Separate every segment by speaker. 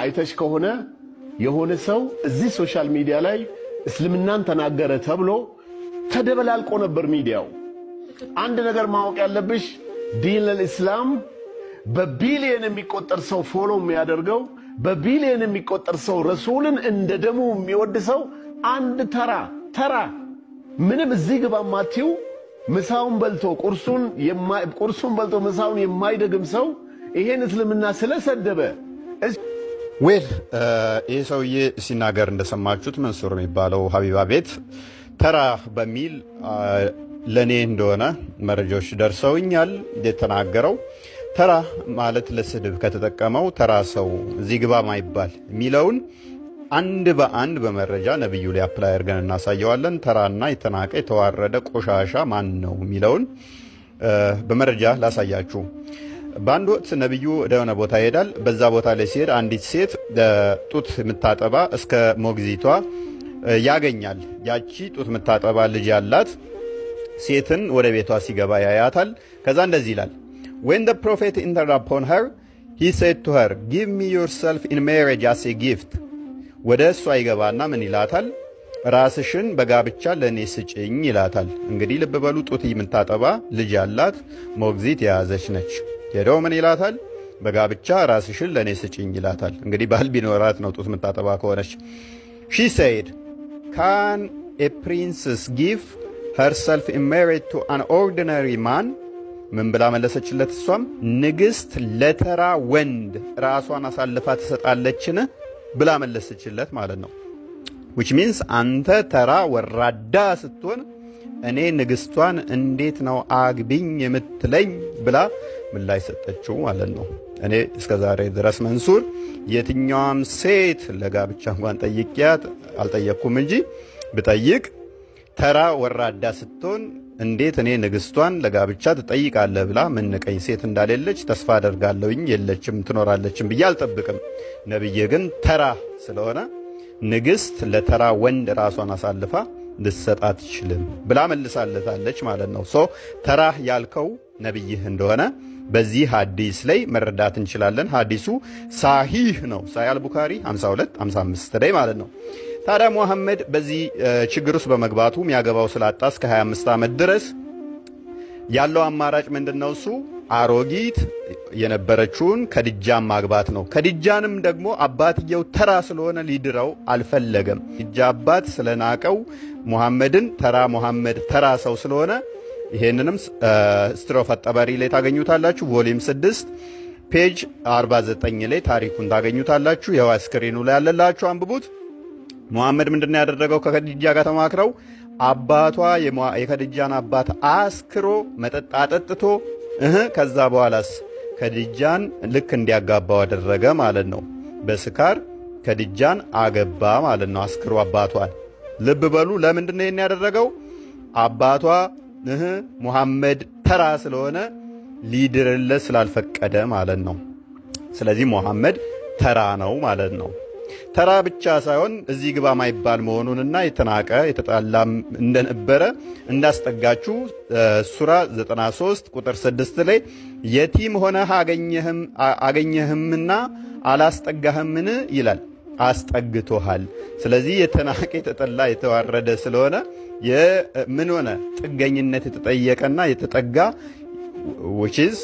Speaker 1: አይተሽ ከሆነ የሆነ ሰው እዚህ ሶሻል ሚዲያ ላይ እስልምናን ተናገረ ተብሎ ተደበላልቆ ነበር ሚዲያው። አንድ ነገር ማወቅ ያለብሽ ዲን الاسلام በቢሊየን የሚቆጠር ሰው ፎሎ የሚያደርገው በቢሊየን የሚቆጠር ሰው ረሱልን እንደ ደሙ የሚወድ ሰው አንድ ተራ ምንም እዚህ ግባ ማቲው ምሳውን በልቶ ቁርሱን በልቶ ምሳውን የማይደግም ሰው ይሄን እስልምና ስለሰደበ
Speaker 2: ይሄ ሰውዬ ሲናገር እንደሰማችሁት መንሱር የሚባለው ሀቢባ ቤት ተራ በሚል ለኔ እንደሆነ መረጃዎች ደርሰውኛል። የተናገረው ተራ ማለት ለስድብ ከተጠቀመው ተራ ሰው እዚህ ግባ ማይባል ሚለውን አንድ በአንድ በመረጃ ነብዩ ላይ አፕላይ አድርገን እናሳየዋለን። ተራና የተናቀ የተዋረደ ቆሻሻ ማን ነው ሚለውን በመረጃ ላሳያችሁ። በአንድ ወቅት ነብዩ ወደሆነ ቦታ ይሄዳል። በዛ ቦታ ላይ ሲሄድ አንዲት ሴት ጡት የምታጠባ እስከ ሞግዚቷ ያገኛል። ያቺ ጡት የምታጠባ ልጅ ያላት ሴትን ወደ ቤቷ ሲገባ ያያታል። ከዛ እንደዚህ ይላል When the prophet entered upon her, he said to her, Give me yourself in marriage as a gift. ወደ እሷ ይገባና ምን ይላታል? ራስሽን በጋብቻ ለኔ ስጪኝ ይላታል። እንግዲህ ልብ በሉ ጡት የምታጠባ ልጅ ያላት ሞግዚት የያዘች ነች። ሄደው ምን ይላታል? በጋብቻ ራስሽን ለኔ ስጪኝ ይላታል። እንግዲህ ባል ቢኖራት ነው ጡት የምታጠባ ከሆነች። She said, Can a princess give herself in marriage to an ordinary man? ምን ብላ መለሰችለት? እሷም ንግስት ለተራ ወንድ ራሷን አሳልፋ ትሰጣለችን ብላ መለሰችለት ማለት ነው። which means አንተ ተራ ወራዳ ስትሆን እኔ ንግስቷን እንዴት ነው አግቢኝ የምትለኝ ብላ ምላሽ ሰጠችው ማለት ነው። እኔ እስከዛሬ ድረስ መንሱር የትኛውም ሴት ለጋብቻ እንኳን ጠይቂያት አልጠየቅኩም እንጂ ብጠይቅ ተራ ወራዳ ስትሆን እንዴት እኔ ንግስቷን ለጋብቻ ትጠይቃለህ ብላ ምንቀኝ ሴት እንዳለለች ተስፋ አደርጋለሁኝ። የለችም ትኖራለችም ብዬ አልጠብቅም። ነብዬ ግን ተራ ስለሆነ ንግስት ለተራ ወንድ ራሷን አሳልፋ ልትሰጥ አትችልም ብላ መልሳለታለች ማለት ነው። ተራ ያልከው ነብይህ እንደሆነ በዚህ ሐዲስ ላይ መረዳት እንችላለን። ሐዲሱ ሳሂህ ነው። ሳሂህ አልቡኻሪ 52-55 ላይ ማለት ነው። ታዲያ ሙሐመድ በዚህ ችግር ውስጥ በመግባቱ የሚያገባው ስላጣ እስከ 25 ዓመት ድረስ ያለው አማራጭ ምንድነው? እሱ አሮጊት የነበረችውን ከድጃን ማግባት ነው። ከድጃንም ደግሞ አባትየው ተራ ስለሆነ ሊድረው አልፈለገም። ድጃ አባት ስለናቀው ሙሐመድን ሙሐመድ ተራ ሰው ስለሆነ ይሄንንም ስትሮፍ አጠባሪ ላይ ታገኙታላችሁ። ቮሊዩም 6 ፔጅ 49 ላይ ታሪኩን ታገኙታላችሁ። ያው ስክሪኑ ላይ ያለላችሁ አንብቡት። ሙሐመድ ምንድነው ያደረገው? ከከዲጃ ጋር ተማክረው አባቷ የከዲጃን አባት አስክሮ መጠጥ አጠጥቶ ከዛ በኋላስ ከዲጃን ልክ እንዲያጋባው አደረገ ማለት ነው። በስካር ከዲጃን አገባ ማለት ነው። አስክሮ አባቷን። ልብ በሉ ለምንድነው ይሄን ያደረገው? አባቷ ሙሐመድ ተራ ስለሆነ ሊድርለት ስላልፈቀደ ማለት ነው። ስለዚህ ሙሐመድ ተራ ነው ማለት ነው። ተራ ብቻ ሳይሆን እዚህ ግባ ማይባል መሆኑንና የተናቀ የተጣላም እንደነበረ እንዳስጠጋችሁ ሱራ 93 ቁጥር 6 ላይ የቲም ሆነህ አገኘህምና አላስጠጋህምን ይላል። አስጠግቶሃል። ስለዚህ የተናቀ የተጠላ የተዋረደ ስለሆነ ምን ሆነ? ጥገኝነት የተጠየቀና የተጠጋ which is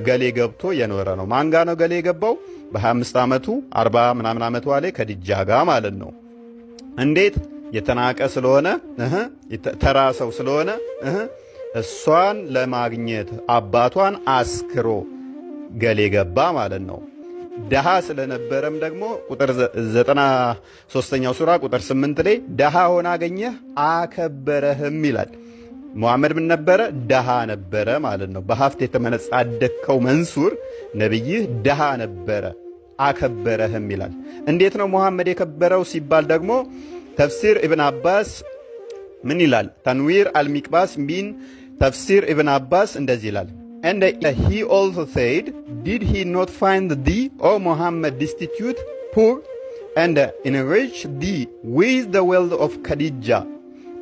Speaker 2: ገሌ ገብቶ የኖረ ነው። ማንጋ ነው ገሌ ገባው? በ25 ዓመቱ 40 ምናምን ዓመቱ ላይ ከድጃ ጋር ማለት ነው። እንዴት? የተናቀ ስለሆነ ተራ ሰው ስለሆነ እሷን ለማግኘት አባቷን አስክሮ ገሌ ገባ ማለት ነው። ደሃ ስለነበረም ደግሞ ቁጥር 93ኛው ሱራ ቁጥር 8 ላይ ደሃ ሆነ አገኘህ አከበረህም ይላል። ሙሐመድ ምን ነበረ? ደሃ ነበረ ማለት ነው። በሀብት የተመነጻደከው መንሱር ነብይህ ደሃ ነበረ አከበረህም ይላል። እንዴት ነው ሙሐመድ የከበረው ሲባል ደግሞ ተፍሲር ኢብን አባስ ምን ይላል? ተንዊር አልሚቅባስ ሚን ተፍሲር ኢብን አባስ እንደዚህ ይላል። And he also said, Did he not find thee, O Muhammad, destitute, poor, and enrich thee with the wealth of Khadijah?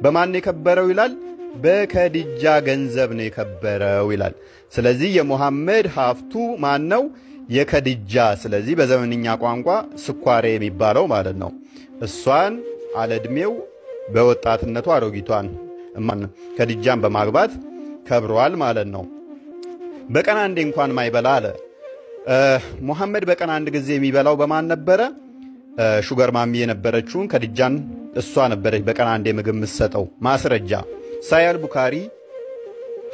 Speaker 2: በማን የከበረው ይላል? በከዲጃ ገንዘብ ነው የከበረው ይላል። ስለዚህ የሙሐመድ ሀብቱ ማን ነው? የከድጃ ስለዚህ በዘመንኛ ቋንቋ ስኳሬ የሚባለው ማለት ነው። እሷን አለዕድሜው በወጣትነቱ አሮጊቷን ከድጃን በማግባት ከብሯል ማለት ነው። በቀን አንዴ እንኳን ማይበላ አለ። ሙሐመድ በቀን አንድ ጊዜ የሚበላው በማን ነበረ? ሹገር ማሚ የነበረችውን ከድጃን እሷ ነበረች በቀን አንዴ ምግብ የምትሰጠው። ማስረጃ ሳሂህ ቡኻሪ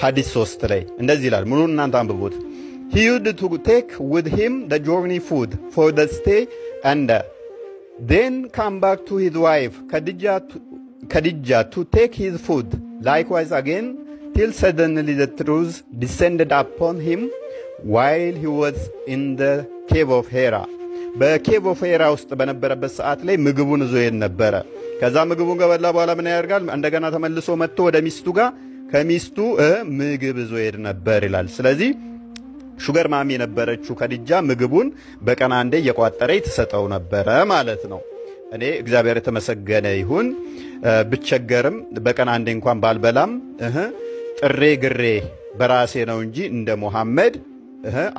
Speaker 2: ሐዲስ 3 ላይ እንደዚህ ይላል። ሙሉን እናንተ አንብቡት። He used to take with him the journey food for the stay and then come back to his wife Khadijah to take his food. Likewise again till suddenly the truth descended upon him while he was in the cave of Hira. በኬቭ ኦፍ ሄራ ውስጥ በነበረበት ሰዓት ላይ ምግቡን ይዞ ይሄድ ነበረ። ከዛ ምግቡን ከበላ በኋላ ምን ያደርጋል? እንደገና ተመልሶ መጥቶ ወደ ሚስቱ ጋር ከሚስቱ ምግብ ይዞ ይሄድ ነበር ይላል። ስለዚህ ሹገር ማሚ የነበረችው ከድጃ ምግቡን በቀን አንዴ እየቋጠረች ትሰጠው ነበረ ማለት ነው። እኔ እግዚአብሔር የተመሰገነ ይሁን ብቸገርም በቀን አንዴ እንኳን ባልበላም ጥሬ ግሬ በራሴ ነው እንጂ እንደ ሙሐመድ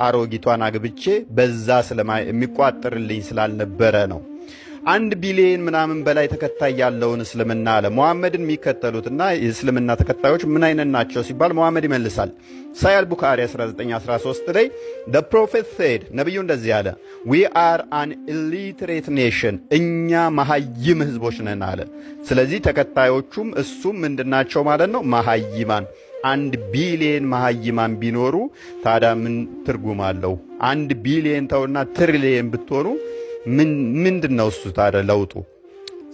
Speaker 2: አሮጊቷን አግብቼ በዛ የሚቋጥርልኝ ስላልነበረ ነው። 1 ቢሊዮን ምናምን በላይ ተከታይ ያለውን እስልምና አለ ሙሐመድን የሚከተሉትና የእስልምና ተከታዮች ምን አይነት ናቸው ሲባል ሙሐመድ ይመልሳል። ሳሂህ ቡኻሪ 1913 ላይ the prophet said ነብዩ እንደዚህ አለ we are an illiterate nation እኛ መሐይም ህዝቦች ነን አለ። ስለዚህ ተከታዮቹም እሱም ምንድናቸው ማለት ነው? መሐይማን። 1 ቢሊዮን መሐይማን ቢኖሩ ታዲያ ምን ትርጉም አለው? 1 ቢሊዮን ተውና ትሪሊየን ብትሆኑ ምንድነው እሱ ታዲያ ለውጡ?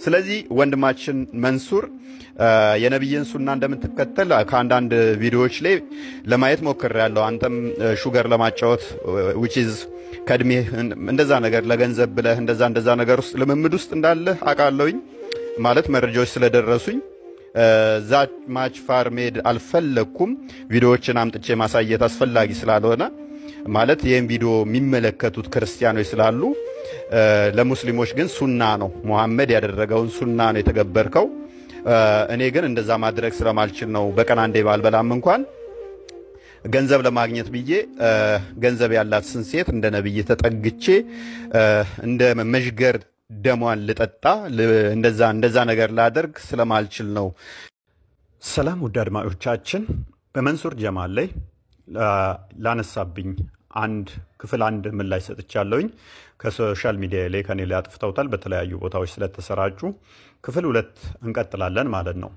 Speaker 2: ስለዚህ ወንድማችን መንሱር የነብይን ሱና እንደምትከተል ከአንዳንድ ቪዲዮዎች ላይ ለማየት ሞክሬያለሁ። አንተም ሹገር ለማጫወት which is ከድሜ እንደዛ ነገር ለገንዘብ ብለህ እንደዛ ነገር ውስጥ ልምምድ ውስጥ እንዳለ አውቃለሁኝ። ማለት መረጃዎች ስለደረሱኝ ዛት ማች ፋርሜድ አልፈለኩም። ቪዲዮዎችን አምጥቼ ማሳየት አስፈላጊ ስላልሆነ ማለት ይሄን ቪዲዮ የሚመለከቱት ክርስቲያኖች ስላሉ ለሙስሊሞች ግን ሱና ነው። ሙሐመድ ያደረገውን ሱና ነው የተገበርከው። እኔ ግን እንደዛ ማድረግ ስለማልችል ነው በቀን አንዴ ባልበላም እንኳን ገንዘብ ለማግኘት ብዬ ገንዘብ ያላት ሴት እንደ ነብይ ተጠግቼ እንደ መሽገር ደሟን ልጠጣ እንደዛ ነገር ላደርግ ስለማልችል ነው። ሰላም ውድ አድማጮቻችን፣ በመንሱር ጀማል ላይ ላነሳብኝ ክፍል አንድ ምላሽ ሰጥቻለሁኝ። ከሶሻል ሚዲያ ላይ ከኔ ላይ አጥፍተውታል በተለያዩ ቦታዎች ስለተሰራጩ ክፍል 2 እንቀጥላለን ማለት ነው።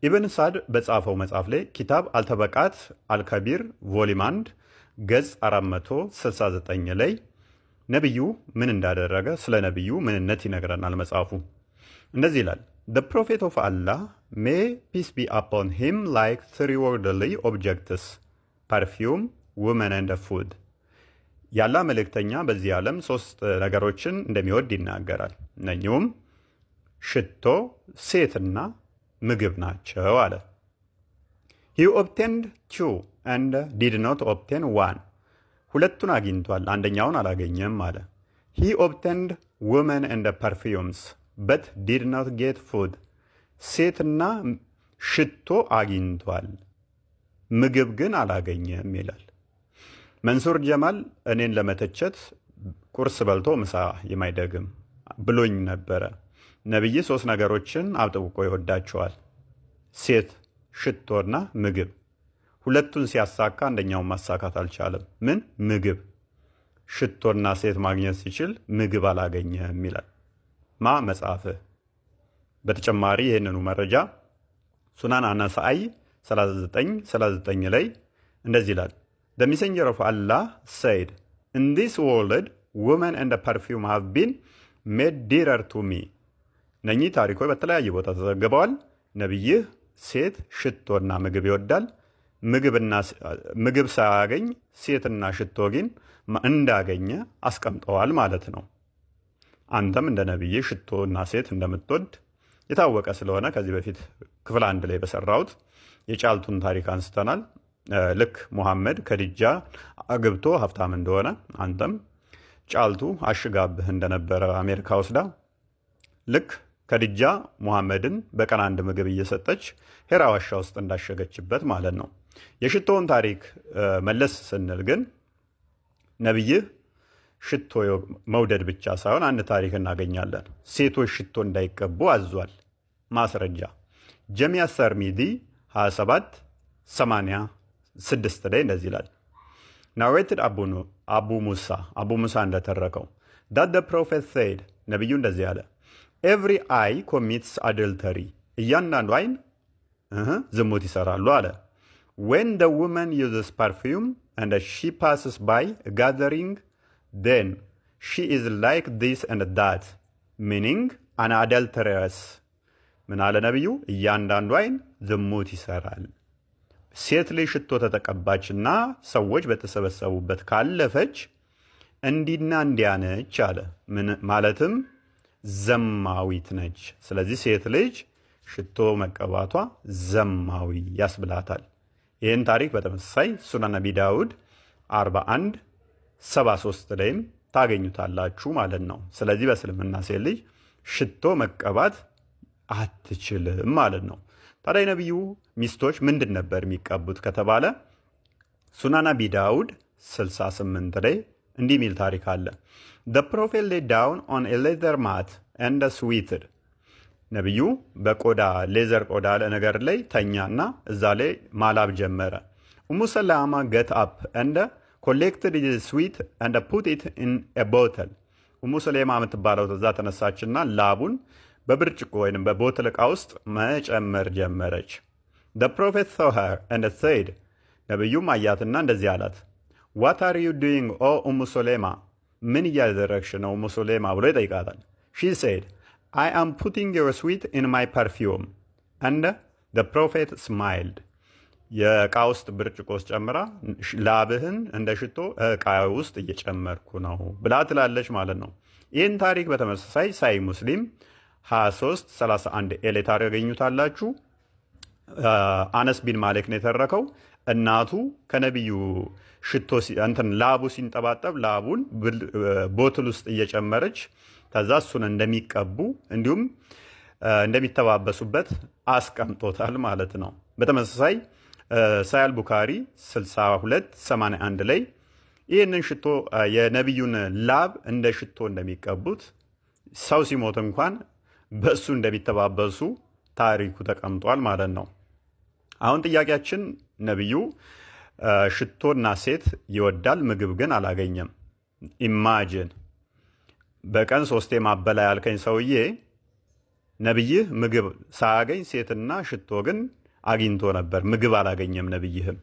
Speaker 2: ኢብን ሳድ በጻፈው መጽሐፍ ላይ ኪታብ አልተበቃት አልከቢር ቮሊዩም 1 ገጽ 469 ላይ ነብዩ ምን እንዳደረገ ስለ ነብዩ ምንነት ይነግረናል መጽሐፉ። እንደዚህ ይላል The prophet of Allah may peace be upon him like 3 worldly objects perfume women and food ያላ መልእክተኛ በዚህ ዓለም 3 ነገሮችን እንደሚወድ ይናገራል። እነኚህም ሽቶ፣ ሴትና ምግብ ናቸው አለ። He obtained 2 and did not obtain 1 ሁለቱን አግኝቷል አንደኛውን አላገኘም አለ። He obtained women and perfumes but did not get food ሴትና ሽቶ አግኝቷል ምግብ ግን አላገኘም ይላል። መንሱር ጀማል እኔን ለመተቸት ቁርስ በልቶ ምሳ የማይደግም ብሎኝ ነበረ። ነብይ 3 ነገሮችን አጥብቆ ይወዳቸዋል፣ ሴት፣ ሽቶና ምግብ። ሁለቱን ሲያሳካ አንደኛውን ማሳካት አልቻለም። ምን? ምግብ። ሽቶና ሴት ማግኘት ሲችል ምግብ አላገኘም ይላል መጽሐፍ። በተጨማሪ ይህንኑ መረጃ ሱናን አናሳኢ 39 ላይ እንደዚህ ይላል The messenger of Allah said, In this world, women and perfume have been made dearer to me. እነኚህ ታሪኮች በተለያየ ቦታ ተዘግበዋል። ነብይህ ሴት፣ ሽቶና ምግብ ይወዳል። ምግብ ሳያገኝ ሴትና ሽቶ ግን እንዳገኘ አስቀምጠዋል ማለት ነው። አንተም እንደ ነብይ ሽቶና ሴት እንደምትወድ የታወቀ ስለሆነ ከዚህ በፊት ክፍል 1 ላይ በሰራውት የጫልቱን ታሪክ አንስተናል። ልክ ሙሐመድ ከድጃ አግብቶ ሀብታም እንደሆነ አንተም ጫልቱ አሽጋብህ እንደነበረ አሜሪካ ወስዳ ልክ ከድጃ ሙሐመድን በቀን አንድ ምግብ እየሰጠች ሄራ ዋሻ ውስጥ እንዳሸገችበት ማለት ነው። የሽቶውን ታሪክ መለስ ስንል ግን ነብይህ ሽቶ መውደድ ብቻ ሳይሆን አንድ ታሪክ እናገኛለን። ሴቶች ሽቶ እንዳይቀቡ አዟል። ማስረጃ ጀሚያ ሰርሚዲ 2786 ላይ እንደዚህ ይላል። ናሬትድ አቡ ሙሳ እንደተረከው that the prophet said ነቢዩ እንደዚህ አለ every eye commits adultery እያንዳንዱ አይን ዝሙት ይሰራሉ አለ። when the woman uses perfume and she passes by a gathering then she is like this and that meaning an adulteress ምን አለ ነቢዩ? እያንዳንዱ አይን ዝሙት ይሰራል። ሴት ልጅ ሽቶ ተተቀባችና ሰዎች በተሰበሰቡበት ካለፈች እንዲና እንዲያነች አለ። ማለትም ዘማዊት ነች። ስለዚህ ሴት ልጅ ሽቶ መቀባቷ ዘማዊ ያስብላታል። ይህን ታሪክ በተመሳሳይ ሱነን ነቢ ዳውድ 4173 ላይም ታገኙታላችሁ ማለት ነው። ስለዚህ በእስልምና ሴት ልጅ ሽቶ መቀባት አትችልም ማለት ነው። ታዲያ የነቢዩ ሚስቶች ምንድን ነበር የሚቀቡት ከተባለ ሱነን ነቢ ዳውድ 68 ላይ እንዲህ የሚል ታሪክ አለ። The prophet lay down on a leather mat and sweated ነቢዩ በቆዳ ሌዘር ቆዳ ነገር ላይ ተኛና እዛ ላይ ማላብ ጀመረ። ኡሙ ሰላማ get up and collected the sweat and put it in a bottle ኡሙ ሰላማ የምትባለው እዛ ተነሳችና ላቡን በብርጭቆ ወይንም በቦትል ዕቃ ውስጥ መጨመር ጀመረች። The prophet saw her and said ነቢዩም አያትና እንደዚህ አላት What are you doing O ኡሙ ሰላማ ምን እያደረግሽ ነው ኡሙ ሰላማ ብሎ ይጠይቃታል። She said I am putting your sweet in my perfume and the prophet smiled የዕቃ ውስጥ ብርጭቆ ውስጥ ጨምራ ላብህን እንደ ሽቶ ዕቃ ውስጥ እየጨመርኩ ነው ብላ ትላለች ማለት ነው። ይህን ታሪክ በተመሳሳይ ሳይ ሙስሊም 2331 ኤሌ ታሪክ ያገኙታላችሁ። አነስ ቢን ማሊክ ነው የተረከው። እናቱ ከነቢዩ ሽቶ ላቡ ሲንጠባጠብ ላቡን ቦትል ውስጥ እየጨመረች ከዛ እሱን እንደሚቀቡ እንዲሁም እንደሚተባበሱበት አስቀምጦታል ማለት ነው። በተመሳሳይ ሳያል ቡካሪ 6281 ላይ ይህንን ሽቶ የነቢዩን ላብ እንደ ሽቶ እንደሚቀቡት ሰው ሲሞት እንኳን በእሱ እንደሚተባበሱ ታሪኩ ተቀምጧል ማለት ነው። አሁን ጥያቄያችን ነቢዩ ሽቶና ሴት ይወዳል፣ ምግብ ግን አላገኘም። ኢማጂን በቀን 3 ማበላ ያልከኝ ሰውዬ ነብይህ ምግብ ሳያገኝ ሴትና ሽቶ ግን አግኝቶ ነበር፣ ምግብ አላገኘም ነብይህም።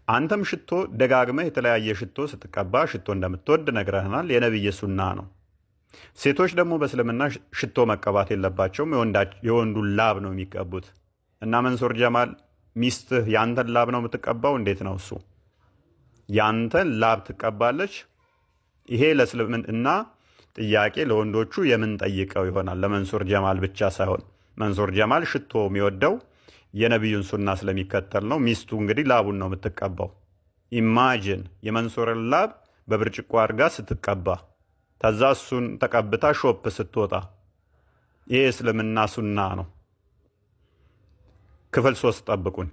Speaker 2: አንተም ሽቶ ደጋግመህ የተለያየ ሽቶ ስትቀባ ሽቶ እንደምትወድ ነግረህናል። የነብይ ሱና ነው። ሴቶች ደግሞ በእስልምና ሽቶ መቀባት የለባቸውም፣ የወንዱን ላብ ነው የሚቀቡት። እና መንሱር ጀማል ሚስትህ ያንተን ላብ ነው የምትቀባው? እንዴት ነው እሱ? ያንተን ላብ ትቀባለች? ይሄ ለእስልምና ጥያቄ ለወንዶቹ የምንጠይቀው ይሆናል፣ ለመንሱር ጀማል ብቻ ሳይሆን። መንሱር ጀማል ሽቶ የሚወደው የነቢዩን ሱና ስለሚከተል ነው። ሚስቱ እንግዲህ ላቡን ነው የምትቀባው። ኢማጂን የመንሱርን ላብ በብርጭቆ አድርጋ ስትቀባ፣ ከዛ እሱን ተቀብታ ሾፕ ስትወጣ። ይሄ እስልምና ሱና ነው። ክፍል 3 ጠብቁን።